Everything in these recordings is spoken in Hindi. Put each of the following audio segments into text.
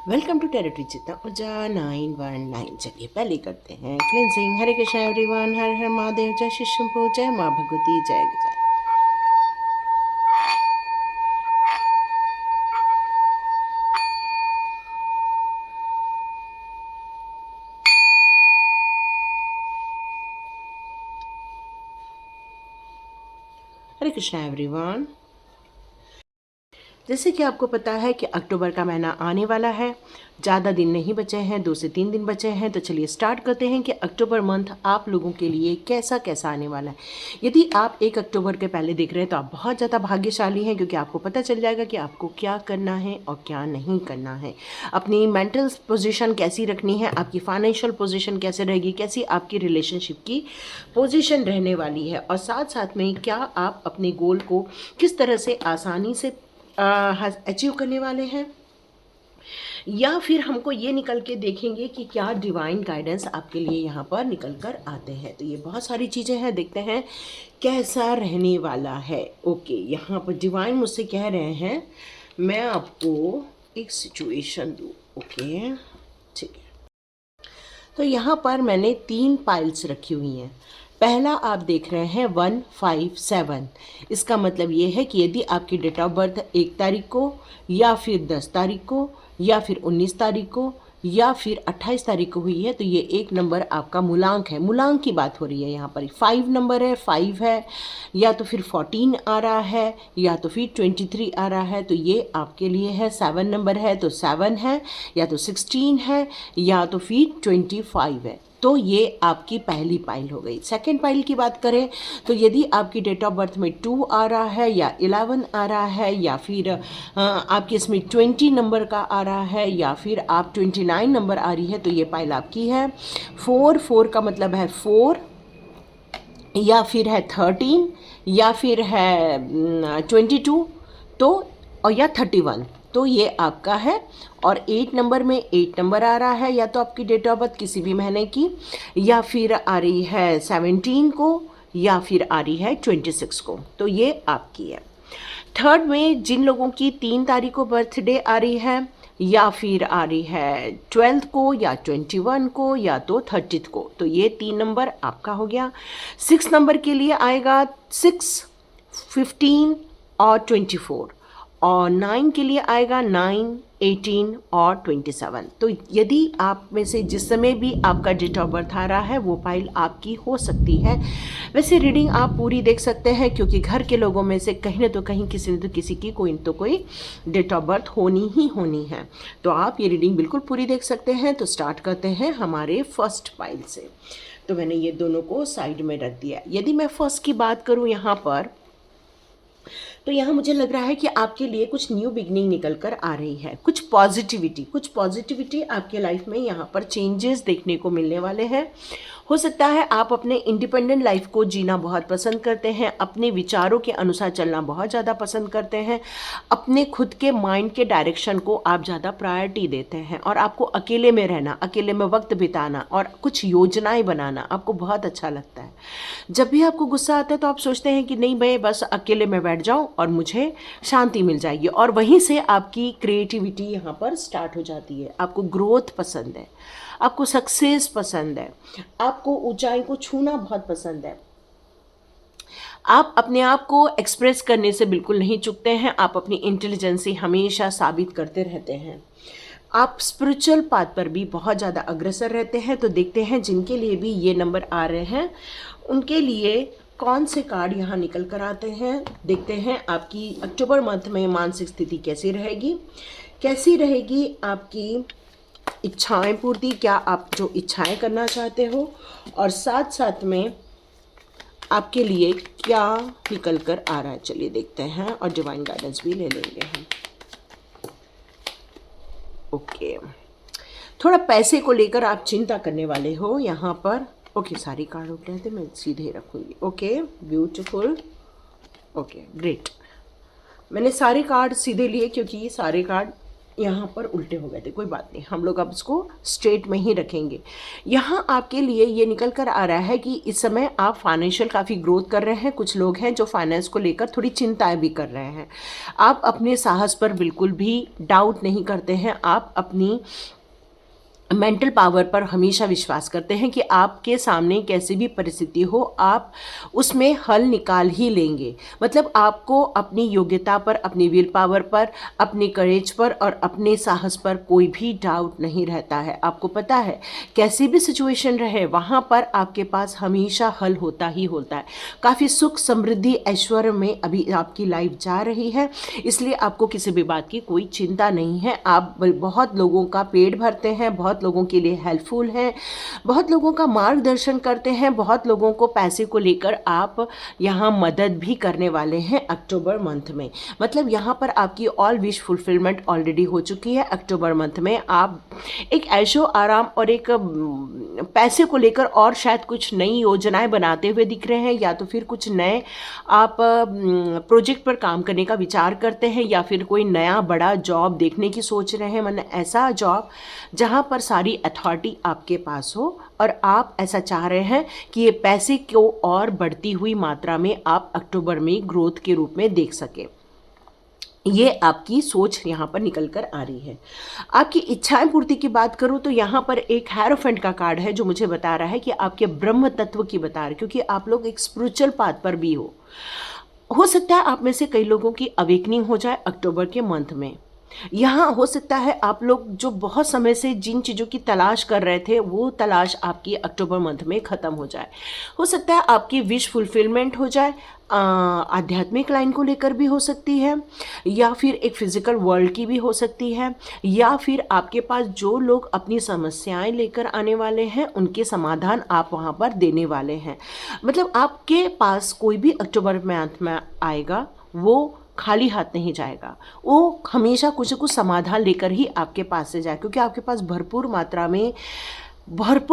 वेलकम टू टेरिटरी चित्ता ऊर्जा 919। चलिए पहले करते हैं क्लिनजिंग। हरे कृष्णा एवरीवन, हर हर महादेव, जय श्री शंभू, जय माँ भगवती, जय जय। हरे कृष्णा एवरीवन। जैसे कि आपको पता है कि अक्टूबर का महीना आने वाला है, ज़्यादा दिन नहीं बचे हैं, 2 से 3 दिन बचे हैं। तो चलिए स्टार्ट करते हैं कि अक्टूबर मंथ आप लोगों के लिए कैसा कैसा आने वाला है। यदि आप 1 अक्टूबर के पहले देख रहे हैं तो आप बहुत ज़्यादा भाग्यशाली हैं, क्योंकि आपको पता चल जाएगा कि आपको क्या करना है और क्या नहीं करना है। अपनी मेंटल पोजीशन कैसी रखनी है, आपकी फाइनेंशियल पोजीशन कैसे रहेगी, कैसी आपकी रिलेशनशिप की पोजीशन रहने वाली है, और साथ साथ में क्या आप अपने गोल को किस तरह से आसानी से अचीव करने वाले हैं, या फिर हमको ये निकल के देखेंगे कि क्या डिवाइन गाइडेंस आपके लिए यहाँ पर निकल कर आते हैं। तो ये बहुत सारी चीज़ें हैं, देखते हैं कैसा रहने वाला है। ओके, यहाँ पर डिवाइन मुझसे कह रहे हैं मैं आपको एक सिचुएशन दूँ। ओके ठीक है, तो यहाँ पर मैंने 3 पाइल्स रखी हुई हैं। पहला आप देख रहे हैं 157। इसका मतलब ये है कि यदि आपकी डेट ऑफ बर्थ 1 तारीख को, या फिर 10 तारीख को, या फिर 19 तारीख को, या फिर 28 तारीख को हुई है, तो ये 1 नंबर आपका मूलांक है। मूलांक की बात हो रही है यहाँ पर। 5 नंबर है, 5 है, या तो फिर 14 आ रहा है, या तो फिर 23 आ रहा है, तो ये आपके लिए है। 7 नंबर है तो 7 है, या तो 16 है, या तो फिर 25 है। तो ये आपकी पहली पाइल हो गई। सेकंड पाइल की बात करें तो यदि आपकी डेट ऑफ बर्थ में 2 आ रहा है, या 11 आ रहा है, या फिर आपके इसमें 20 नंबर का आ रहा है, या फिर आप 29 नंबर आ रही है, तो ये पाइल आपकी है। 4 का मतलब है 4, या फिर है 13, या फिर है 22, तो और या 31, तो ये आपका है। और 8 नंबर में 8 नंबर आ रहा है, या तो आपकी डेट ऑफ बर्थ किसी भी महीने की, या फिर आ रही है 17 को, या फिर आ रही है 26 को, तो ये आपकी है। थर्ड में जिन लोगों की 3 तारीख को बर्थडे आ रही है, या फिर आ रही है 12th को, या 21 को, या तो 30th को, तो ये 3 नंबर आपका हो गया। 6 नंबर के लिए आएगा 6, 15 और 24, और 9 के लिए आएगा 9, 18 और 27। तो यदि आप में से जिस समय भी आपका डेट ऑफ बर्थ आ रहा है वो पाइल आपकी हो सकती है। वैसे रीडिंग आप पूरी देख सकते हैं, क्योंकि घर के लोगों में से कहीं ना तो कहीं किसी न तो किसी की कोई तो कोई डेट ऑफ बर्थ होनी ही होनी है। तो आप ये रीडिंग बिल्कुल पूरी देख सकते हैं। तो स्टार्ट करते हैं हमारे फर्स्ट पाइल से। तो मैंने ये दोनों को साइड में रख दिया। यदि मैं फर्स्ट की बात करूँ यहाँ पर, तो यहाँ मुझे लग रहा है कि आपके लिए कुछ न्यू बिगनिंग निकल कर आ रही है। कुछ पॉजिटिविटी आपके लाइफ में यहाँ पर चेंजेस देखने को मिलने वाले हैं। हो सकता है आप अपने इंडिपेंडेंट लाइफ को जीना बहुत पसंद करते हैं, अपने विचारों के अनुसार चलना बहुत ज़्यादा पसंद करते हैं, अपने खुद के माइंड के डायरेक्शन को आप ज़्यादा प्रायोरिटी देते हैं, और आपको अकेले में रहना, अकेले में वक्त बिताना और कुछ योजनाएं बनाना आपको बहुत अच्छा लगता है। जब भी आपको गुस्सा आता है तो आप सोचते हैं कि नहीं भाई, बस अकेले में बैठ जाऊं और मुझे शांति मिल जाएगी, और वहीं से आपकी क्रिएटिविटी यहाँ पर स्टार्ट हो जाती है। आपको ग्रोथ पसंद है, आपको सक्सेस पसंद है, आपको ऊंचाई को छूना बहुत पसंद है। आप अपने आप को एक्सप्रेस करने से बिल्कुल नहीं चूकते हैं। आप अपनी इंटेलिजेंसी हमेशा साबित करते रहते हैं। आप स्पिरिचुअल पाथ पर भी बहुत ज़्यादा अग्रसर रहते हैं। तो देखते हैं जिनके लिए भी ये नंबर आ रहे हैं उनके लिए कौन से कार्ड यहाँ निकल कर आते हैं। देखते हैं आपकी अक्टूबर मंथ में मानसिक स्थिति कैसी रहेगी, कैसी रहेगी आपकी इच्छाएं पूर्ति, क्या आप जो इच्छाएं करना चाहते हो, और साथ साथ में आपके लिए क्या निकल कर आ रहा है। चलिए देखते हैं, और डिवाइन गाइडेंस भी ले लेंगे हम। ओके, थोड़ा पैसे को लेकर आप चिंता करने वाले हो यहाँ पर। ओके, सारी कार्ड उठ रहे थे, मैं सीधे रखूँगी। Okay, beautiful. Okay, great. मैंने सारे कार्ड सीधे लिए क्योंकि ये सारे कार्ड यहाँ पर उल्टे हो गए थे, कोई बात नहीं, हम लोग अब इसको स्ट्रेट में ही रखेंगे। यहाँ आपके लिए ये निकल कर आ रहा है कि इस समय आप फाइनेंशियल काफ़ी ग्रोथ कर रहे हैं। कुछ लोग हैं जो फाइनेंस को लेकर थोड़ी चिंताएं भी कर रहे हैं। आप अपने साहस पर बिल्कुल भी डाउट नहीं करते हैं, आप अपनी मेंटल पावर पर हमेशा विश्वास करते हैं कि आपके सामने कैसी भी परिस्थिति हो आप उसमें हल निकाल ही लेंगे। मतलब आपको अपनी योग्यता पर, अपनी विल पावर पर, अपने करेज पर और अपने साहस पर कोई भी डाउट नहीं रहता है। आपको पता है कैसी भी सिचुएशन रहे वहाँ पर आपके पास हमेशा हल होता ही होता है। काफ़ी सुख समृद्धि ऐश्वर्य में अभी आपकी लाइफ जा रही है, इसलिए आपको किसी भी बात की कोई चिंता नहीं है। आप बहुत लोगों का पेट भरते हैं, बहुत लोगों के लिए हेल्पफुल हैं, बहुत लोगों का मार्गदर्शन करते हैं, बहुत लोगों को पैसे को लेकर आप यहाँ मदद भी करने वाले हैं अक्टूबर मंथ में। मतलब यहाँ पर आपकी ऑल विश फुलफिलमेंट ऑलरेडी हो चुकी है। अक्टूबर मंथ में आप एक ऐशो आराम और एक पैसे को लेकर और शायद कुछ नई योजनाएं बनाते हुए दिख रहे हैं, या तो फिर कुछ नए आप प्रोजेक्ट पर काम करने का विचार करते हैं, या फिर कोई नया बड़ा जॉब देखने की सोच रहे हैं। मतलब ऐसा जॉब जहाँ पर सारी अथॉरिटी आपके पास हो और आप ऐसा चाह रहे हैं कि ये पैसे को और बढ़ती हुई मात्रा में आप अक्टूबर में ग्रोथ के रूप में देख सके। ये आपकी सोच यहाँ पर निकल कर आ रही है। आपकी इच्छाएं पूर्ति की बात करूँ तो यहाँ पर एक हेरोफेंट का कार्ड है जो मुझे बता रहा है कि आपके ब्रह्म तत्व की बता रहा है, क्योंकि आप लोग एक स्पिरिचुअल पाथ पर भी हो सकता है आप में से कई लोगों की अवेकनिंग हो जाए अक्टूबर के मंथ में। यहाँ हो सकता है आप लोग जो बहुत समय से जिन चीज़ों की तलाश कर रहे थे वो तलाश आपकी अक्टूबर मंथ में ख़त्म हो जाए। हो सकता है आपकी विश फुलफिलमेंट हो जाए, आध्यात्मिक लाइन को लेकर भी हो सकती है, या फिर एक फिजिकल वर्ल्ड की भी हो सकती है, या फिर आपके पास जो लोग अपनी समस्याएं लेकर आने वाले हैं उनके समाधान आप वहाँ पर देने वाले हैं। मतलब आपके पास कोई भी अक्टूबर मंथ में आएगा वो खाली हाथ नहीं जाएगा, वो हमेशा कुछ न कुछ समाधान लेकर ही आपके पास से जाए, क्योंकि आपके पास भरपूर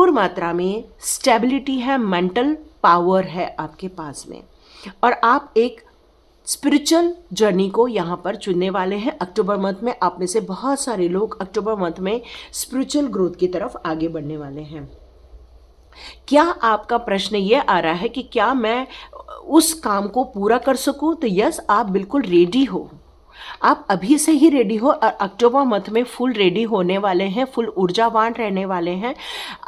मात्रा में स्टेबिलिटी है, मेंटल पावर है आपके पास में, और आप एक स्पिरिचुअल जर्नी को यहाँ पर चुनने वाले हैं। अक्टूबर मंथ में आप में से बहुत सारे लोग अक्टूबर मंथ में स्पिरिचुअल ग्रोथ की तरफ आगे बढ़ने वाले हैं। क्या आपका प्रश्न ये आ रहा है कि क्या मैं उस काम को पूरा कर सकूं? तो यस, आप बिल्कुल रेडी हो, आप अभी से ही रेडी हो और अक्टूबर मंथ में फुल रेडी होने वाले हैं, फुल ऊर्जावान रहने वाले हैं।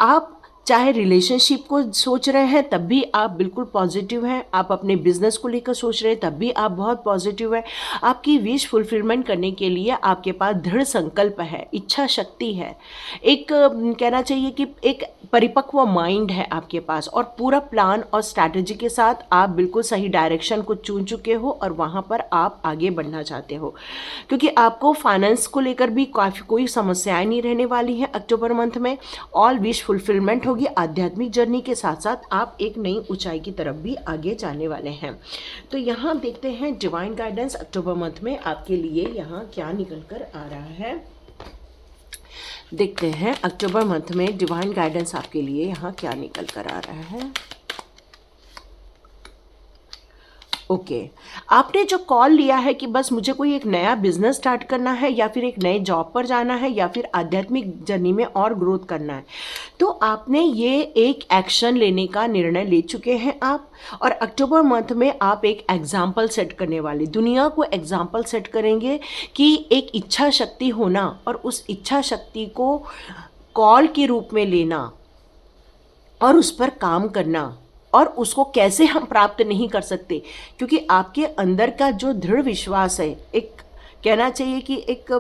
आप चाहे रिलेशनशिप को सोच रहे हैं तब भी आप बिल्कुल पॉजिटिव हैं, आप अपने बिजनेस को लेकर सोच रहे हैं तब भी आप बहुत पॉजिटिव हैं। आपकी विश फुलफिलमेंट करने के लिए आपके पास दृढ़ संकल्प है, इच्छा शक्ति है, एक कहना चाहिए कि एक परिपक्व माइंड है आपके पास, और पूरा प्लान और स्ट्रैटेजी के साथ आप बिल्कुल सही डायरेक्शन को चुन चुके हो और वहाँ पर आप आगे बढ़ना चाहते हो, क्योंकि आपको फाइनेंस को लेकर भी काफ़ी कोई समस्याएं नहीं रहने वाली हैं। अक्टूबर मंथ में ऑल विश फुलफिलमेंट होगी। आध्यात्मिक जर्नी के साथ साथ आप एक नई ऊंचाई की तरफ भी आगे जाने वाले हैं। तो यहाँ देखते हैं डिवाइन गाइडेंस अक्टूबर मंथ में आपके लिए यहाँ क्या निकल कर आ रहा है। देखते हैं अक्टूबर मंथ में डिवाइन गाइडेंस आपके लिए यहाँ क्या निकल कर आ रहा है। ओके, आपने जो कॉल लिया है कि बस मुझे कोई एक नया बिजनेस स्टार्ट करना है, या फिर एक नए जॉब पर जाना है, या फिर आध्यात्मिक जर्नी में और ग्रोथ करना है, तो आपने ये एक एक्शन लेने का निर्णय ले चुके हैं आप। और अक्टूबर मंथ में आप एक एग्जाम्पल सेट करने वाले, दुनिया को एग्जाम्पल सेट करेंगे कि एक इच्छा शक्ति होना और उस इच्छा शक्ति को कॉल के रूप में लेना और उस पर काम करना, और उसको कैसे हम प्राप्त नहीं कर सकते, क्योंकि आपके अंदर का जो दृढ़ विश्वास है, एक कहना चाहिए कि एक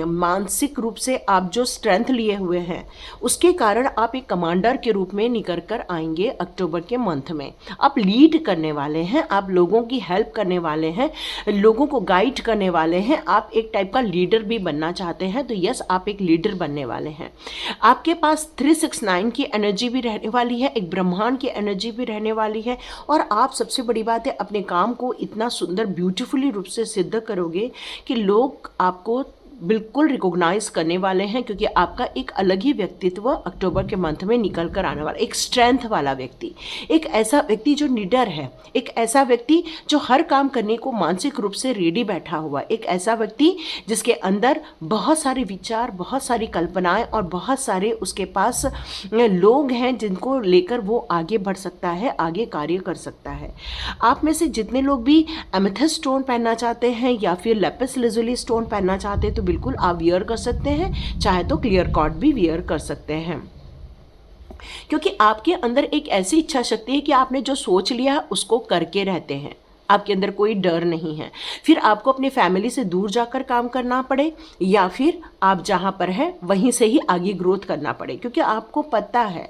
मानसिक रूप से आप जो स्ट्रेंथ लिए हुए हैं उसके कारण आप एक कमांडर के रूप में निकल कर आएंगे। अक्टूबर के मंथ में आप लीड करने वाले हैं, आप लोगों की हेल्प करने वाले हैं, लोगों को गाइड करने वाले हैं, आप एक टाइप का लीडर भी बनना चाहते हैं, तो यस, आप एक लीडर बनने वाले हैं। आपके पास 369 की एनर्जी भी रहने वाली है, एक ब्रह्मांड की एनर्जी भी रहने वाली है, और आप सबसे बड़ी बात है अपने काम को इतना सुंदर ब्यूटीफुली रूप से सिद्ध करोगे कि लोग आपको बिल्कुल रिकॉग्नाइज करने वाले हैं, क्योंकि आपका एक अलग ही व्यक्तित्व अक्टूबर के मंथ में निकल कर आने वाला, एक स्ट्रेंथ वाला व्यक्ति, एक ऐसा व्यक्ति जो निडर है, एक ऐसा व्यक्ति जो हर काम करने को मानसिक रूप से रेडी बैठा हुआ, एक ऐसा व्यक्ति जिसके अंदर बहुत सारे विचार, बहुत सारी कल्पनाएं और बहुत सारे उसके पास लोग हैं जिनको लेकर वो आगे बढ़ सकता है, आगे कार्य कर सकता है। आप में से जितने लोग भी एमेथिस्ट स्टोन पहनना चाहते हैं या फिर लेपिस लाजुली स्टोन पहनना चाहते हैं तो बिल्कुल आप वियर कर सकते हैं, चाहे तो क्लियर कॉर्ड भी वियर कर सकते हैं, क्योंकि आपके अंदर एक ऐसी इच्छा शक्ति है कि आपने जो सोच लिया उसको करके रहते हैं, आपके अंदर कोई डर नहीं है। फिर आपको अपनी फैमिली से दूर जाकर काम करना पड़े या फिर आप जहाँ पर हैं वहीं से ही आगे ग्रोथ करना पड़े, क्योंकि आपको पता है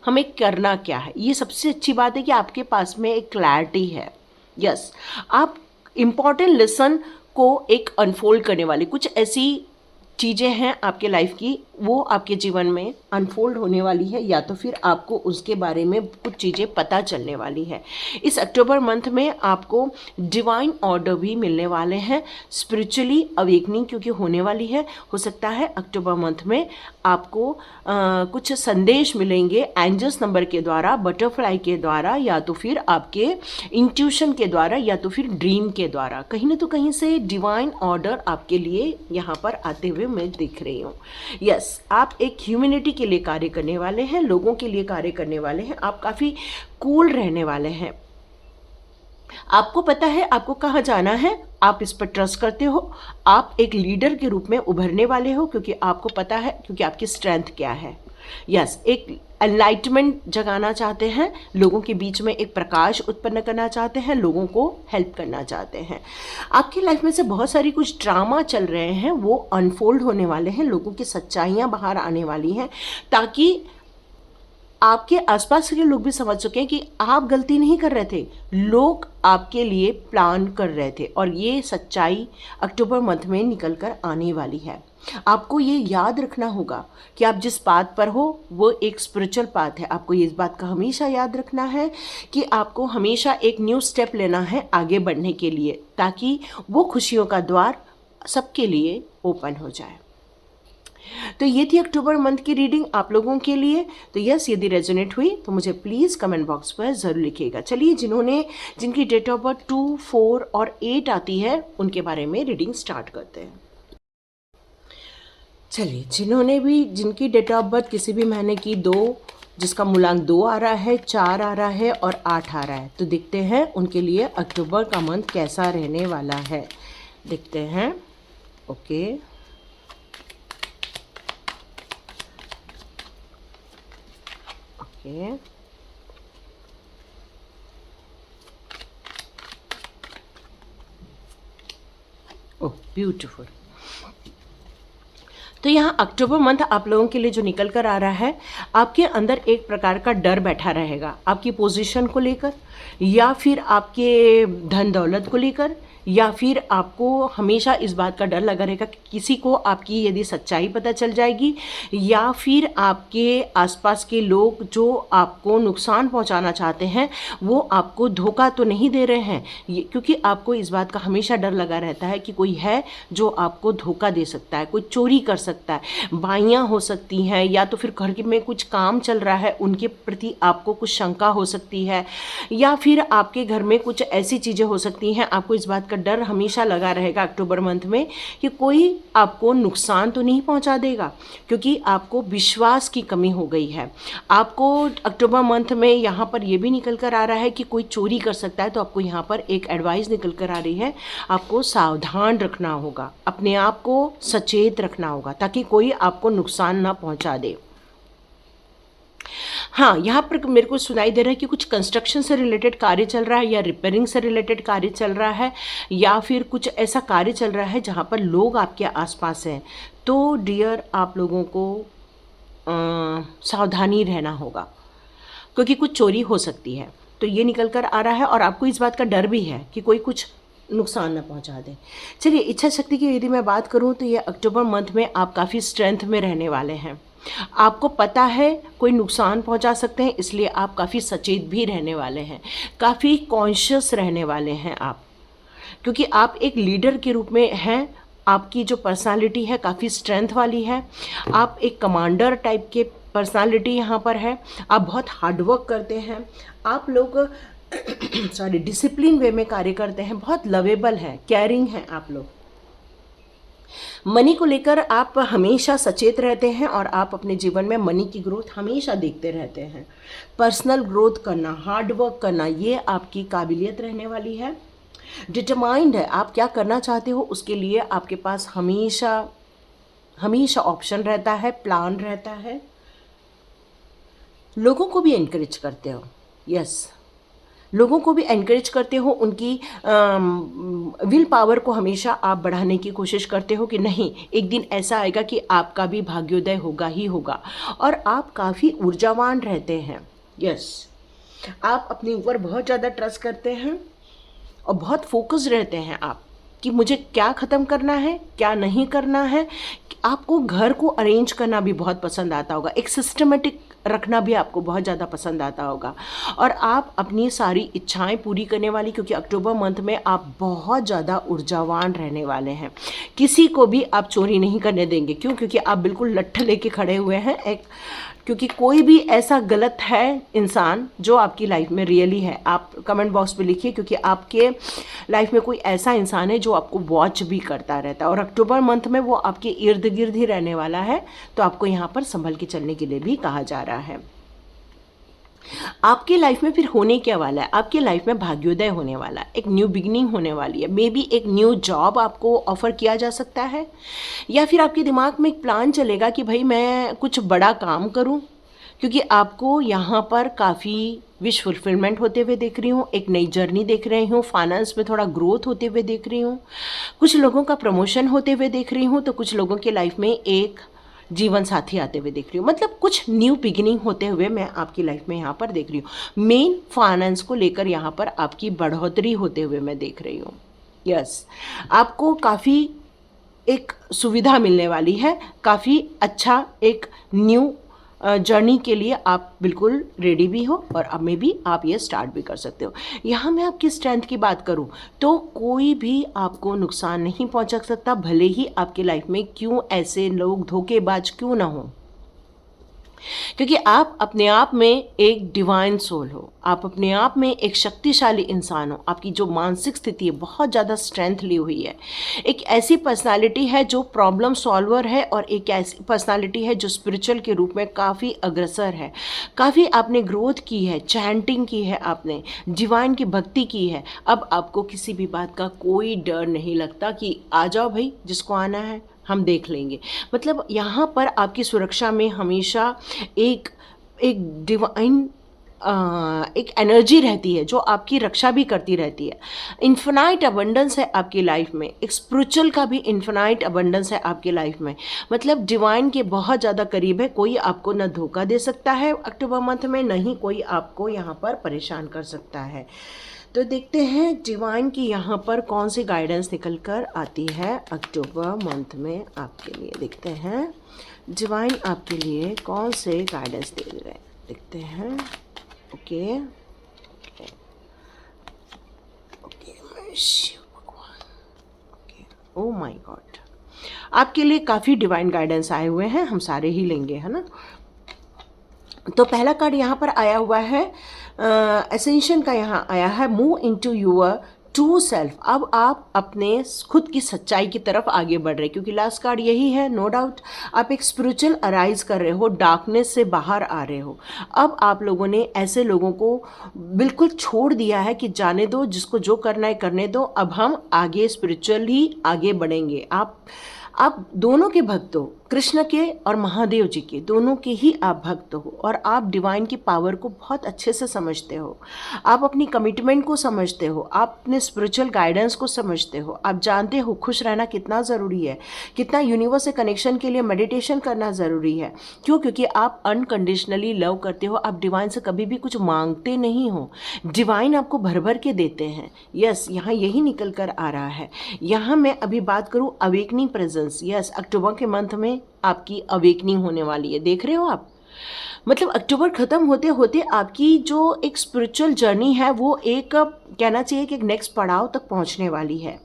हमें करना क्या है। ये सबसे अच्छी बात है कि आपके पास में एक क्लैरिटी है। यस, आप इम्पॉर्टेंट लेसन को एक अनफोल्ड करने वाली कुछ ऐसी चीज़ें हैं आपके लाइफ की, वो आपके जीवन में अनफोल्ड होने वाली है, या तो फिर आपको उसके बारे में कुछ चीज़ें पता चलने वाली है। इस अक्टूबर मंथ में आपको डिवाइन ऑर्डर भी मिलने वाले हैं, स्पिरिचुअली अवेकनिंग क्योंकि होने वाली है। हो सकता है अक्टूबर मंथ में आपको कुछ संदेश मिलेंगे एंजल्स नंबर के द्वारा, बटरफ्लाई के द्वारा, या तो फिर आपके इंट्यूशन के द्वारा, या तो फिर ड्रीम के द्वारा। कहीं ना तो कहीं से डिवाइन ऑर्डर आपके लिए यहाँ पर आते हुए मैं दिख रही हूँ। यस, आप एक ह्यूमैनिटी के लिए कार्य करने वाले हैं, लोगों के लिए कार्य करने वाले हैं, आप काफ़ी कूल रहने वाले हैं। आपको पता है आपको कहाँ जाना है, आप इस पर ट्रस्ट करते हो, आप एक लीडर के रूप में उभरने वाले हो, क्योंकि आपको पता है, क्योंकि आपकी स्ट्रेंथ क्या है। यस, एक एनलाइटमेंट जगाना चाहते हैं, लोगों के बीच में एक प्रकाश उत्पन्न करना चाहते हैं, लोगों को हेल्प करना चाहते हैं। आपकी लाइफ में से बहुत सारी कुछ ड्रामा चल रहे हैं, वो अनफोल्ड होने वाले हैं, लोगों की सच्चाइयाँ बाहर आने वाली हैं, ताकि आपके आसपास के लोग भी समझ सकें कि आप गलती नहीं कर रहे थे, लोग आपके लिए प्लान कर रहे थे, और ये सच्चाई अक्टूबर मंथ में निकल कर आने वाली है। आपको ये याद रखना होगा कि आप जिस पाथ पर हो वो एक स्पिरिचुअल पाथ है। आपको ये इस बात का हमेशा याद रखना है कि आपको हमेशा एक न्यू स्टेप लेना है आगे बढ़ने के लिए, ताकि वो खुशियों का द्वार सबके लिए ओपन हो जाए। तो ये थी अक्टूबर मंथ की रीडिंग आप लोगों के लिए। तो यस, यदि रेजोनेट हुई तो मुझे प्लीज़ कमेंट बॉक्स पर ज़रूर लिखिएगा। चलिए, जिनकी डेट ऑफ बर्थ 2, 4 और 8 आती है उनके बारे में रीडिंग स्टार्ट करते हैं। चलिए, जिनकी डेट ऑफ बर्थ किसी भी महीने की 2, जिसका मूलांक 2 आ रहा है, 4 आ रहा है और 8 आ रहा है, तो देखते हैं उनके लिए अक्टूबर का मंथ कैसा रहने वाला है। देखते हैं। Okay, okay, oh beautiful. तो यहाँ अक्टूबर मंथ आप लोगों के लिए जो निकल कर आ रहा है, आपके अंदर एक प्रकार का डर बैठा रहेगा, आपकी पोजीशन को लेकर, या फिर आपके धन दौलत को लेकर, या फिर आपको हमेशा इस बात का डर लगा रहेगा कि किसी को आपकी यदि सच्चाई पता चल जाएगी, या फिर आपके आसपास के लोग जो आपको नुकसान पहुंचाना चाहते हैं वो आपको धोखा तो नहीं दे रहे हैं, क्योंकि आपको इस बात का हमेशा डर लगा रहता है कि कोई है जो आपको धोखा दे सकता है, कोई चोरी कर सकता है, बाइयाँ हो सकती हैं, या तो फिर घर में कुछ काम चल रहा है उनके प्रति आपको कुछ शंका हो सकती है, या फिर आपके घर में कुछ ऐसी चीज़ें हो सकती हैं, आपको इस बात का डर हमेशा लगा रहेगा अक्टूबर मंथ में कि कोई आपको नुकसान तो नहीं पहुंचा देगा, क्योंकि आपको विश्वास की कमी हो गई है। आपको अक्टूबर मंथ में यहाँ पर ये भी निकल कर आ रहा है कि कोई चोरी कर सकता है, तो आपको यहाँ पर एक एडवाइस निकल कर आ रही है, आपको सावधान रखना होगा, अपने आप को सचेत रखना होगा, ताकि कोई आपको नुकसान ना पहुँचा दे। हाँ, यहाँ पर मेरे को सुनाई दे रहा है कि कुछ कंस्ट्रक्शन से रिलेटेड कार्य चल रहा है, या रिपेयरिंग से रिलेटेड कार्य चल रहा है, या फिर कुछ ऐसा कार्य चल रहा है जहाँ पर लोग आपके आसपास हैं। तो डियर, आप लोगों को सावधानी रहना होगा, क्योंकि कुछ चोरी हो सकती है। तो ये निकल कर आ रहा है, और आपको इस बात का डर भी है कि कोई कुछ नुकसान न पहुंचा दे। चलिए, इच्छा शक्ति की यदि मैं बात करूं तो ये अक्टूबर मंथ में आप काफ़ी स्ट्रेंथ में रहने वाले हैं। आपको पता है कोई नुकसान पहुंचा सकते हैं, इसलिए आप काफ़ी सचेत भी रहने वाले हैं, काफ़ी कॉन्शियस रहने वाले हैं आप, क्योंकि आप एक लीडर के रूप में हैं। आपकी जो पर्सनालिटी है काफ़ी स्ट्रेंथ वाली है। आप एक कमांडर टाइप के पर्सनालिटी यहाँ पर है। आप बहुत हार्डवर्क करते हैं। आप लोग सॉरी डिसिप्लिन वे में कार्य करते हैं। बहुत लवेबल है, केयरिंग है आप लोग। मनी को लेकर आप हमेशा सचेत रहते हैं और आप अपने जीवन में मनी की ग्रोथ हमेशा देखते रहते हैं। पर्सनल ग्रोथ करना, हार्ड वर्क करना, ये आपकी काबिलियत रहने वाली है। डिटरमाइंड है, आप क्या करना चाहते हो उसके लिए आपके पास हमेशा हमेशा ऑप्शन रहता है, प्लान रहता है। लोगों को भी एनकरेज करते हो, यस, लोगों को भी एनकरेज करते हो। उनकी विल पावर को हमेशा आप बढ़ाने की कोशिश करते हो कि नहीं, एक दिन ऐसा आएगा कि आपका भी भाग्योदय होगा ही होगा। और आप काफ़ी ऊर्जावान रहते हैं, यस, आप अपने ऊपर बहुत ज़्यादा ट्रस्ट करते हैं और बहुत फोकस्ड रहते हैं आप कि मुझे क्या ख़त्म करना है, क्या नहीं करना है। आपको घर को अरेंज करना भी बहुत पसंद आता होगा, एक सिस्टमेटिक रखना भी आपको बहुत ज़्यादा पसंद आता होगा। और आप अपनी सारी इच्छाएं पूरी करने वाली, क्योंकि अक्टूबर मंथ में आप बहुत ज़्यादा ऊर्जावान रहने वाले हैं। किसी को भी आप चोरी नहीं करने देंगे। क्यों? क्योंकि आप बिल्कुल लट्ठ लेके खड़े हुए हैं एक, क्योंकि कोई भी ऐसा गलत है इंसान जो आपकी लाइफ में रियली है, आप कमेंट बॉक्स पे लिखिए, क्योंकि आपके लाइफ में कोई ऐसा इंसान है जो आपको वॉच भी करता रहता है और अक्टूबर मंथ में वो आपके इर्द गिर्द ही रहने वाला है। तो आपको यहाँ पर संभल के चलने के लिए भी कहा जा रहा है। आपके लाइफ में फिर होने क्या वाला है? आपके लाइफ में भाग्योदय होने वाला है, एक न्यू बिगिनिंग होने वाली है। मे बी एक न्यू जॉब आपको ऑफर किया जा सकता है, या फिर आपके दिमाग में एक प्लान चलेगा कि भाई मैं कुछ बड़ा काम करूं, क्योंकि आपको यहाँ पर काफ़ी विश फुलफिलमेंट होते हुए देख रही हूँ, एक नई जर्नी देख रही हूँ, फाइनेंस में थोड़ा ग्रोथ होते हुए देख रही हूँ, कुछ लोगों का प्रमोशन होते हुए देख रही हूँ, तो कुछ लोगों के लाइफ में एक जीवन साथी आते हुए देख रही हूँ। मतलब कुछ न्यू बिगिनिंग होते हुए मैं आपकी लाइफ में यहाँ पर देख रही हूँ। मेन फाइनेंस को लेकर यहाँ पर आपकी बढ़ोतरी होते हुए मैं देख रही हूँ। यस, आपको काफ़ी एक सुविधा मिलने वाली है, काफ़ी अच्छा एक न्यू जर्नी के लिए आप बिल्कुल रेडी भी हो और अब में भी आप ये स्टार्ट भी कर सकते हो। यहाँ मैं आपकी स्ट्रेंथ की बात करूँ तो कोई भी आपको नुकसान नहीं पहुँचा सकता, भले ही आपकी लाइफ में क्यों ऐसे लोग धोखेबाज क्यों ना हो, क्योंकि आप अपने आप में एक डिवाइन सोल हो, आप अपने आप में एक शक्तिशाली इंसान हो। आपकी जो मानसिक स्थिति है बहुत ज़्यादा स्ट्रेंथ ली हुई है। एक ऐसी पर्सनालिटी है जो प्रॉब्लम सॉल्वर है और एक ऐसी पर्सनालिटी है जो स्पिरिचुअल के रूप में काफ़ी अग्रसर है। काफ़ी आपने ग्रोथ की है, चैंटिंग की है, आपने डिवाइन की भक्ति की है। अब आपको किसी भी बात का कोई डर नहीं लगता कि आ जाओ भाई, जिसको आना है हम देख लेंगे। मतलब यहाँ पर आपकी सुरक्षा में हमेशा एक एक डिवाइन एक एनर्जी रहती है जो आपकी रक्षा भी करती रहती है। इन्फिनाइट अबंडेंस है आपकी लाइफ में, एक स्पिरिचुअल का भी इन्फिनाइट अबंडेंस है आपकी लाइफ में। मतलब डिवाइन के बहुत ज़्यादा करीब है। कोई आपको न धोखा दे सकता है अक्टूबर मंथ में, न ही कोई आपको यहाँ पर परेशान कर सकता है। तो देखते हैं डिवाइन की यहाँ पर कौन सी गाइडेंस निकल कर आती है अक्टूबर मंथ में आपके लिए। देखते हैं डिवाइन आपके लिए कौन से गाइडेंस दे रहे हैं, देखते हैं। ओके ओके, शिव भगवान, ओके, ओ माय गॉड, आपके लिए काफ़ी डिवाइन गाइडेंस आए हुए हैं, हम सारे ही लेंगे, है ना। तो पहला कार्ड यहाँ पर आया हुआ है एसेंशन का, यहाँ आया है move into your true self. अब आप अपने खुद की सच्चाई की तरफ आगे बढ़ रहे हैं, क्योंकि लास्ट कार्ड यही है। नो डाउट आप एक स्पिरिचुअल अराइज कर रहे हो, डार्कनेस से बाहर आ रहे हो। अब आप लोगों ने ऐसे लोगों को बिल्कुल छोड़ दिया है कि जाने दो, जिसको जो करना है करने दो, अब हम आगे स्पिरिचुअल ही आगे बढ़ेंगे। आप दोनों के भक्त हो, कृष्ण के और महादेव जी के, दोनों के ही आप भक्त हो और आप डिवाइन की पावर को बहुत अच्छे से समझते हो। आप अपनी कमिटमेंट को समझते हो, आप अपने स्पिरिचुअल गाइडेंस को समझते हो। आप जानते हो खुश रहना कितना ज़रूरी है, कितना यूनिवर्स से कनेक्शन के लिए मेडिटेशन करना ज़रूरी है। क्यों? क्योंकि आप अनकंडीशनली लव करते हो, आप डिवाइन से कभी भी कुछ मांगते नहीं हो, डिवाइन आपको भर भर के देते हैं। यस, यहाँ यही निकल कर आ रहा है। यहाँ मैं अभी बात करूँ अवेकनिंग प्रेजेंस। यस, अक्टूबर के मंथ में आपकी अवेकनिंग होने वाली है, देख रहे हो आप। मतलब अक्टूबर ख़त्म होते होते आपकी जो एक स्पिरिचुअल जर्नी है वो एक कहना चाहिए कि एक नेक्स्ट पड़ाव तक पहुंचने वाली है।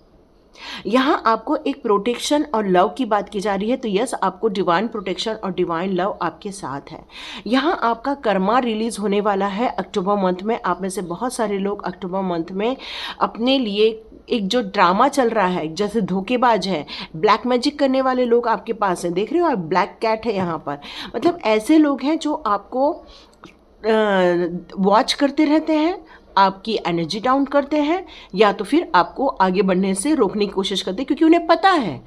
यहाँ आपको एक प्रोटेक्शन और लव की बात की जा रही है, तो यस, आपको डिवाइन प्रोटेक्शन और डिवाइन लव आपके साथ है। यहाँ आपका कर्मा रिलीज होने वाला है अक्टूबर मंथ में। आप में से बहुत सारे लोग अक्टूबर मंथ में अपने लिए एक जो ड्रामा चल रहा है, जैसे धोखेबाज है, ब्लैक मैजिक करने वाले लोग आपके पास हैं, देख रहे हो आप, ब्लैक कैट है यहाँ पर। मतलब ऐसे लोग हैं जो आपको वॉच करते रहते हैं, आपकी एनर्जी डाउन करते हैं, या तो फिर आपको आगे बढ़ने से रोकने की कोशिश करते हैं, क्योंकि उन्हें पता है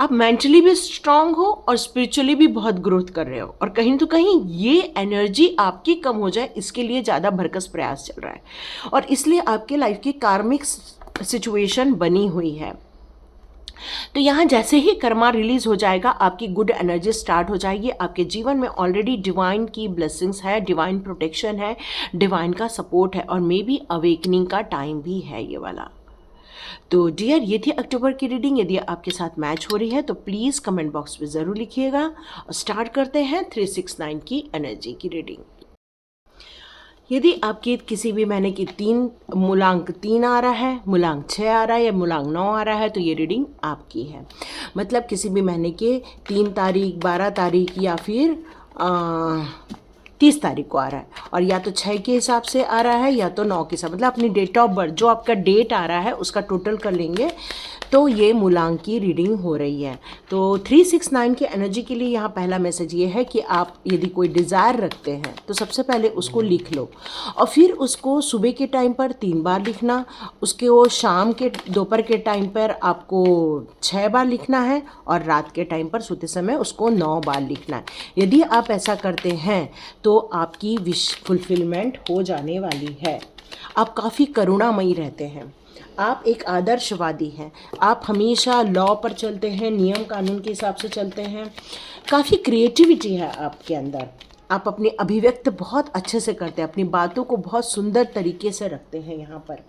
आप मेंटली भी स्ट्रांग हो और स्पिरिचुअली भी बहुत ग्रोथ कर रहे हो, और कहीं तो कहीं ये एनर्जी आपकी कम हो जाए इसके लिए ज़्यादा भरकस प्रयास चल रहा है, और इसलिए आपके लाइफ की कार्मिक सिचुएशन बनी हुई है। तो यहाँ जैसे ही कर्मा रिलीज हो जाएगा, आपकी गुड एनर्जी स्टार्ट हो जाएगी। आपके जीवन में ऑलरेडी डिवाइन की ब्लेसिंग्स है, डिवाइन प्रोटेक्शन है, डिवाइन का सपोर्ट है, और मे बी अवेकनिंग का टाइम भी है ये वाला। तो डियर, ये थी अक्टूबर की रीडिंग। यदि आपके साथ मैच हो रही है तो प्लीज़ कमेंट बॉक्स में ज़रूर लिखिएगा, और स्टार्ट करते हैं 369 की एनर्जी की रीडिंग। यदि आपकी किसी भी महीने की मूलांक 3 आ रहा है, मूलांक 6 आ रहा है, या मूलांक 9 आ रहा है, तो ये रीडिंग आपकी है। मतलब किसी भी महीने के 3 तारीख, 12 तारीख, या फिर 30 तारीख को आ रहा है, और या तो 6 के हिसाब से आ रहा है या तो 9 के हिसाब, मतलब अपनी डेट ऑफ बर्थ, जो आपका डेट आ रहा है उसका टोटल कर लेंगे तो ये मूलांक की रीडिंग हो रही है। तो 369 की एनर्जी के लिए यहाँ पहला मैसेज ये है कि आप यदि कोई डिज़ायर रखते हैं तो सबसे पहले उसको लिख लो, और फिर उसको सुबह के टाइम पर 3 बार लिखना, उसके वो शाम के दोपहर के टाइम पर आपको 6 बार लिखना है, और रात के टाइम पर सोते समय उसको 9 बार लिखना है। यदि आप ऐसा करते हैं तो आपकी विश फुलफिलमेंट हो जाने वाली है। आप काफ़ी करुणामयी रहते हैं, आप एक आदर्शवादी हैं, आप हमेशा लॉ पर चलते हैं, नियम कानून के हिसाब से चलते हैं, काफ़ी क्रिएटिविटी है आपके अंदर, आप अपनी अभिव्यक्त बहुत अच्छे से करते हैं, अपनी बातों को बहुत सुंदर तरीके से रखते हैं। यहाँ पर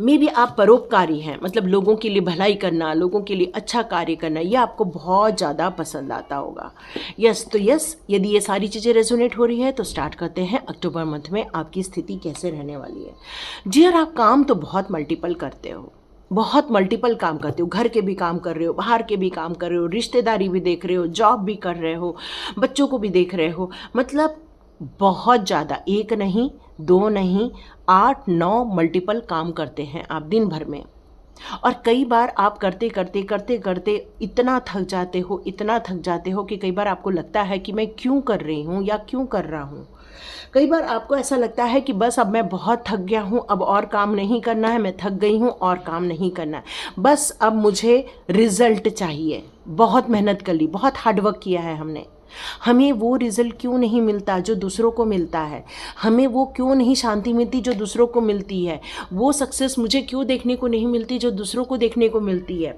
मे भी आप परोपकारी हैं, मतलब लोगों के लिए भलाई करना, लोगों के लिए अच्छा कार्य करना, ये आपको बहुत ज़्यादा पसंद आता होगा। यस, तो यस, यदि ये सारी चीज़ें रेजोनेट हो रही है तो स्टार्ट करते हैं अक्टूबर मंथ में आपकी स्थिति कैसे रहने वाली है। जी, और आप काम तो बहुत मल्टीपल करते हो, बहुत मल्टीपल काम करते हो, घर के भी काम कर रहे हो, बाहर के भी काम कर रहे हो, रिश्तेदारी भी देख रहे हो, जॉब भी कर रहे हो, बच्चों को भी देख रहे हो, मतलब बहुत ज़्यादा, 1 नहीं 2 नहीं 8-9 मल्टीपल काम करते हैं आप दिन भर में। और कई बार आप करते करते करते करते इतना थक जाते हो, इतना थक जाते हो कि कई बार आपको लगता है कि मैं क्यों कर रही हूँ या क्यों कर रहा हूँ। कई बार आपको ऐसा लगता है कि बस अब मैं बहुत थक गया हूँ, अब और काम नहीं करना है, मैं थक गई हूँ और काम नहीं करना है, बस अब मुझे रिज़ल्ट चाहिए। बहुत मेहनत कर ली, बहुत हार्डवर्क किया है हमने, हमें वो रिज़ल्ट क्यों नहीं मिलता जो दूसरों को मिलता है, हमें वो क्यों नहीं शांति मिलती जो दूसरों को मिलती है, वो सक्सेस मुझे क्यों देखने को नहीं मिलती जो दूसरों को देखने को मिलती है।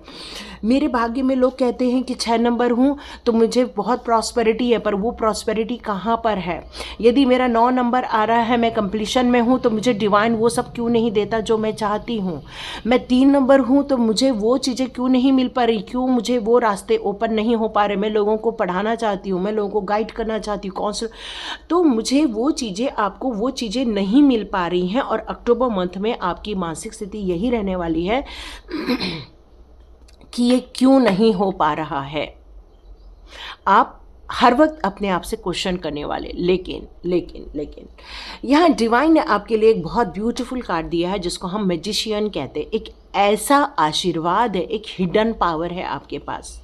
मेरे भाग्य में लोग कहते हैं कि 6 नंबर हूँ तो मुझे बहुत प्रॉस्पेरिटी है, पर वो प्रॉस्पेरिटी कहाँ पर है। यदि मेरा 9 नंबर आ रहा है, मैं कंप्लीशन में हूँ, तो मुझे डिवाइन वो सब क्यों नहीं देता जो मैं चाहती हूँ। मैं 3 नंबर हूँ तो मुझे वो चीज़ें क्यों नहीं मिल पा रही, क्यों मुझे वो रास्ते ओपन नहीं हो पा रहे। मैं लोगों को पढ़ाना चाहती हूँ, मैं लोगों को गाइड करना चाहती हूँ, काउंसलर, तो मुझे वो चीज़ें, आपको वो चीज़ें नहीं मिल पा रही हैं। और अक्टूबर मंथ में आपकी मानसिक स्थिति यही रहने वाली है कि ये क्यों नहीं हो पा रहा है। आप हर वक्त अपने आप से क्वेश्चन करने वाले, लेकिन यहाँ डिवाइन ने आपके लिए एक बहुत ब्यूटीफुल कार्ड दिया है जिसको हम मैजिशियन कहते हैं। एक ऐसा आशीर्वाद है, एक हिडन पावर है आपके पास।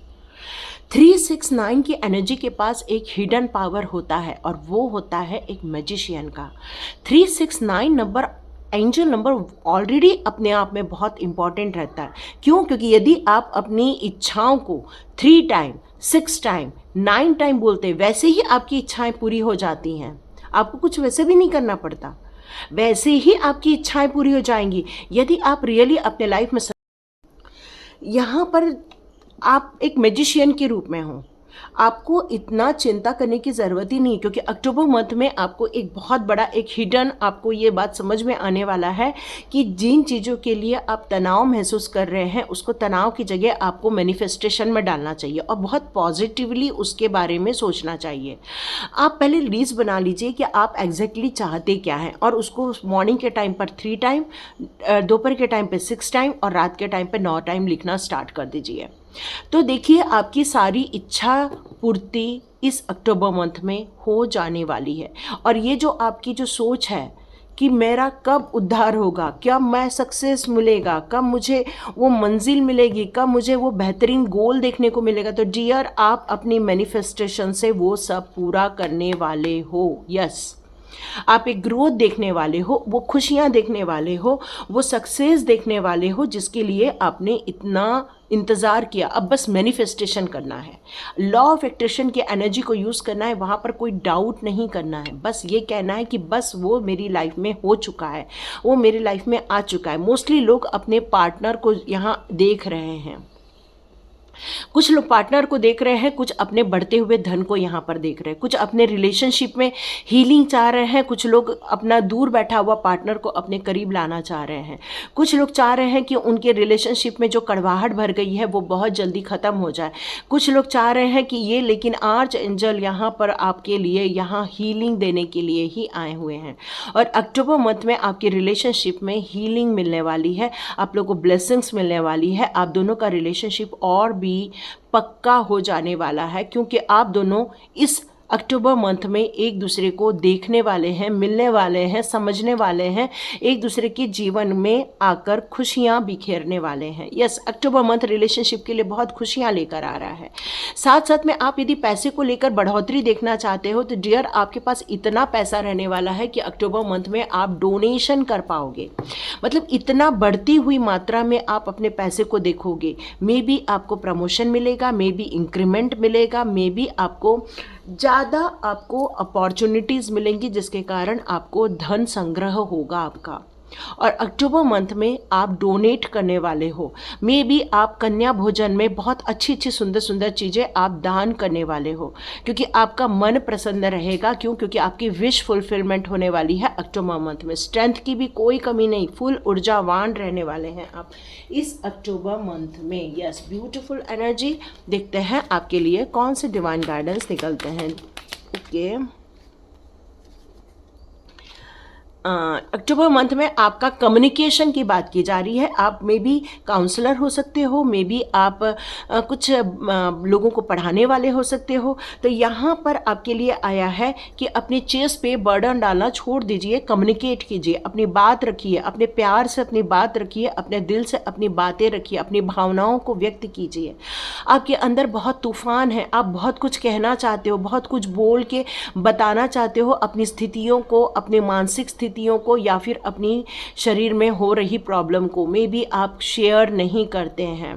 369 की एनर्जी के पास एक हिडन पावर होता है, और वो होता है एक मैजिशियन का। 369 नंबर, एंजल नंबर, ऑलरेडी अपने आप में बहुत इंपॉर्टेंट रहता है। क्यों? क्योंकि यदि आप अपनी इच्छाओं को 3 टाइम, 6 टाइम, 9 टाइम बोलते हैं, वैसे ही आपकी इच्छाएं पूरी हो जाती हैं। आपको कुछ वैसे भी नहीं करना पड़ता, वैसे ही आपकी इच्छाएं पूरी हो जाएंगी यदि आप रियली अपने लाइफ में। यहाँ पर आप एक मैजिशियन के रूप में हो, आपको इतना चिंता करने की ज़रूरत ही नहीं, क्योंकि अक्टूबर मंथ में आपको एक बहुत बड़ा एक हिडन आपको ये बात समझ में आने वाला है कि जिन चीज़ों के लिए आप तनाव महसूस कर रहे हैं उसको तनाव की जगह आपको मैनिफेस्टेशन में डालना चाहिए और बहुत पॉजिटिवली उसके बारे में सोचना चाहिए। आप पहले लिस्ट बना लीजिए कि आप एग्जैक्टली चाहते क्या हैं और उसको मॉर्निंग के टाइम पर 3 टाइम, दोपहर के टाइम पे 6 टाइम और रात के टाइम पे 9 टाइम लिखना स्टार्ट कर दीजिए। तो देखिए आपकी सारी इच्छा पूर्ति इस अक्टूबर मंथ में हो जाने वाली है। और ये जो आपकी जो सोच है कि मेरा कब उद्धार होगा, कब मैं सक्सेस मिलेगा, कब मुझे वो मंजिल मिलेगी, कब मुझे वो बेहतरीन गोल देखने को मिलेगा, तो डियर आप अपनी मैनिफेस्टेशन से वो सब पूरा करने वाले हो। यस, आप एक ग्रोथ देखने वाले हो, वो खुशियाँ देखने वाले हो, वो सक्सेस देखने वाले हो जिसके लिए आपने इतना इंतज़ार किया। अब बस मैनिफेस्टेशन करना है, लॉ ऑफ अट्रैक्शन की एनर्जी को यूज़ करना है, वहाँ पर कोई डाउट नहीं करना है। बस ये कहना है कि बस वो मेरी लाइफ में हो चुका है, वो मेरी लाइफ में आ चुका है। मोस्टली लोग अपने पार्टनर को यहाँ देख रहे हैं, कुछ लोग पार्टनर को देख रहे हैं, कुछ अपने बढ़ते हुए धन को यहाँ पर देख रहे हैं, कुछ अपने रिलेशनशिप में हीलिंग चाह रहे हैं, कुछ लोग अपना दूर बैठा हुआ पार्टनर को अपने करीब लाना चाह रहे हैं, कुछ लोग चाह रहे हैं कि उनके रिलेशनशिप में जो कड़वाहट भर गई है वो बहुत जल्दी ख़त्म हो जाए, कुछ लोग चाह रहे हैं कि ये, लेकिन आर्च एंजल यहाँ पर आपके लिए यहाँ हीलिंग देने के लिए ही आए हुए हैं। और अक्टूबर मंथ में आपकी रिलेशनशिप में हीलिंग मिलने वाली है, आप लोगों को ब्लेसिंग्स मिलने वाली है, आप दोनों का रिलेशनशिप और भी पक्का हो जाने वाला है, क्योंकि आप दोनों इस अक्टूबर मंथ में एक दूसरे को देखने वाले हैं, मिलने वाले हैं, समझने वाले हैं, एक दूसरे के जीवन में आकर खुशियां बिखेरने वाले हैं। यस, अक्टूबर मंथ रिलेशनशिप के लिए बहुत खुशियां लेकर आ रहा है। साथ साथ में आप यदि पैसे को लेकर बढ़ोतरी देखना चाहते हो तो डियर आपके पास इतना पैसा रहने वाला है कि अक्टूबर मंथ में आप डोनेशन कर पाओगे, मतलब इतना बढ़ती हुई मात्रा में आप अपने पैसे को देखोगे। मे बी आपको प्रमोशन मिलेगा, मे बी इंक्रीमेंट मिलेगा, मे बी आपको ज़्यादा आपको अपॉर्चुनिटीज़ मिलेंगी जिसके कारण आपको धन संग्रह होगा आपका। और अक्टूबर मंथ में आप डोनेट करने वाले हो, मे बी आप कन्या भोजन में बहुत अच्छी अच्छी सुंदर सुंदर चीज़ें आप दान करने वाले हो, क्योंकि आपका मन प्रसन्न रहेगा। क्यों? क्योंकि आपकी विश फुलफिलमेंट होने वाली है अक्टूबर मंथ में। स्ट्रेंथ की भी कोई कमी नहीं, फुल ऊर्जावान रहने वाले हैं आप इस अक्टूबर मंथ में। Yes, beautiful energy. देखते हैं आपके लिए कौन से डिवाइन गाइडेंस निकलते हैं। ओके, अक्टूबर मंथ में आपका कम्युनिकेशन की बात की जा रही है। आप मे बी काउंसलर हो सकते हो, मे बी आप कुछ लोगों को पढ़ाने वाले हो सकते हो। तो यहाँ पर आपके लिए आया है कि अपनी चेस्ट पे बर्डन डालना छोड़ दीजिए, कम्युनिकेट कीजिए, अपनी बात रखिए, अपने प्यार से अपनी बात रखिए, अपने दिल से अपनी बातें रखिए, अपनी भावनाओं को व्यक्त कीजिए। आपके अंदर बहुत तूफान है, आप बहुत कुछ कहना चाहते हो, बहुत कुछ बोल के बताना चाहते हो, अपनी स्थितियों को, अपनी मानसिक स्थितियों को, या फिर अपनी शरीर में हो रही प्रॉब्लम को मे बी आप शेयर नहीं करते हैं।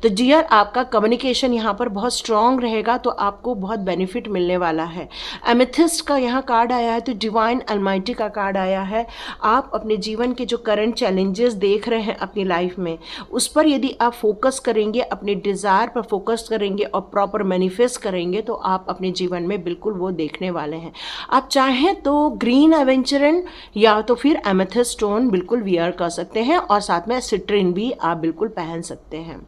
तो डियर आपका कम्युनिकेशन यहाँ पर बहुत स्ट्रॉन्ग रहेगा, तो आपको बहुत बेनिफिट मिलने वाला है। एमेथिस्ट का यहाँ कार्ड आया है, तो डिवाइन अलमाइटी का कार्ड आया है। आप अपने जीवन के जो करंट चैलेंजेस देख रहे हैं अपनी लाइफ में, उस पर यदि आप फोकस करेंगे, अपने डिज़ायर पर फोकस करेंगे और प्रॉपर मैनिफेस्ट करेंगे, तो आप अपने जीवन में बिल्कुल वो देखने वाले हैं। आप चाहें तो ग्रीन एवेंचरन या तो फिर एमेथिस्ट स्टोन बिल्कुल वियर कर सकते हैं, और साथ में सिट्रिन भी आप बिल्कुल पहन सकते हैं।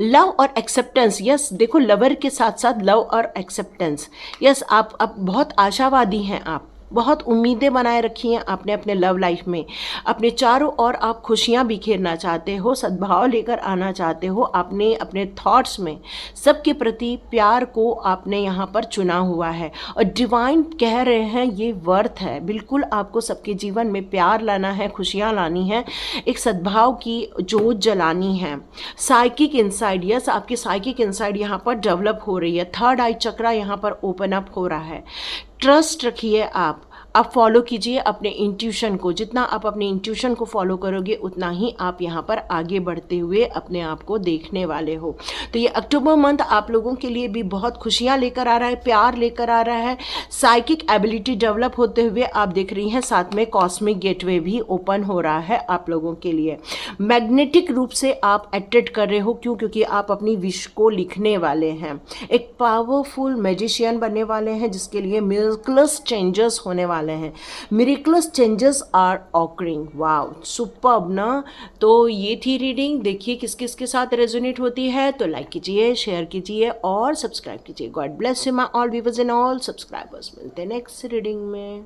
लव और एक्सेप्टेंस। यस, देखो, लवर के साथ साथ लव और एक्सेप्टेंस। यस, आप अब बहुत आशावादी हैं, आप बहुत उम्मीदें बनाए रखी हैं आपने अपने लव लाइफ में, अपने चारों ओर आप खुशियां बिखेरना चाहते हो, सद्भाव लेकर आना चाहते हो। आपने अपने थॉट्स में सबके प्रति प्यार को आपने यहाँ पर चुना हुआ है, और डिवाइन कह रहे हैं ये वर्थ है। बिल्कुल आपको सबके जीवन में प्यार लाना है, खुशियाँ लानी है, एक सद्भाव की जोत जलानी है। साइकिक इंसाइड, यस, आपकी साइकिक इंसाइड यहाँ पर डेवलप हो रही है। थर्ड आई चक्रा यहाँ पर ओपन अप हो रहा है। ट्रस्ट रखिए, आप आप फॉलो कीजिए अपने इंट्यूशन को। जितना आप अपने इंट्यूशन को फॉलो करोगे उतना ही आप यहाँ पर आगे बढ़ते हुए अपने आप को देखने वाले हो। तो ये अक्टूबर मंथ आप लोगों के लिए भी बहुत खुशियाँ लेकर आ रहा है, प्यार लेकर आ रहा है, साइकिक एबिलिटी डेवलप होते हुए आप देख रही हैं। साथ में कॉस्मिक गेटवे भी ओपन हो रहा है आप लोगों के लिए। मैग्नेटिक रूप से आप अट्रैक्ट कर रहे हो, क्यों? क्योंकि आप अपनी विश को लिखने वाले हैं, एक पावरफुल मैजिशियन बनने वाले हैं, जिसके लिए मिरेकलस चेंजेस होने वाले हैं। Miraculous changes are occurring. Wow, superb ना। तो ये थी रीडिंग। देखिए किस किस के साथ रेजोनेट होती है, तो लाइक कीजिए, शेयर कीजिए और सब्सक्राइब कीजिए। God bless you my all viewers and all subscribers. मिलते हैं नेक्स्ट रीडिंग में।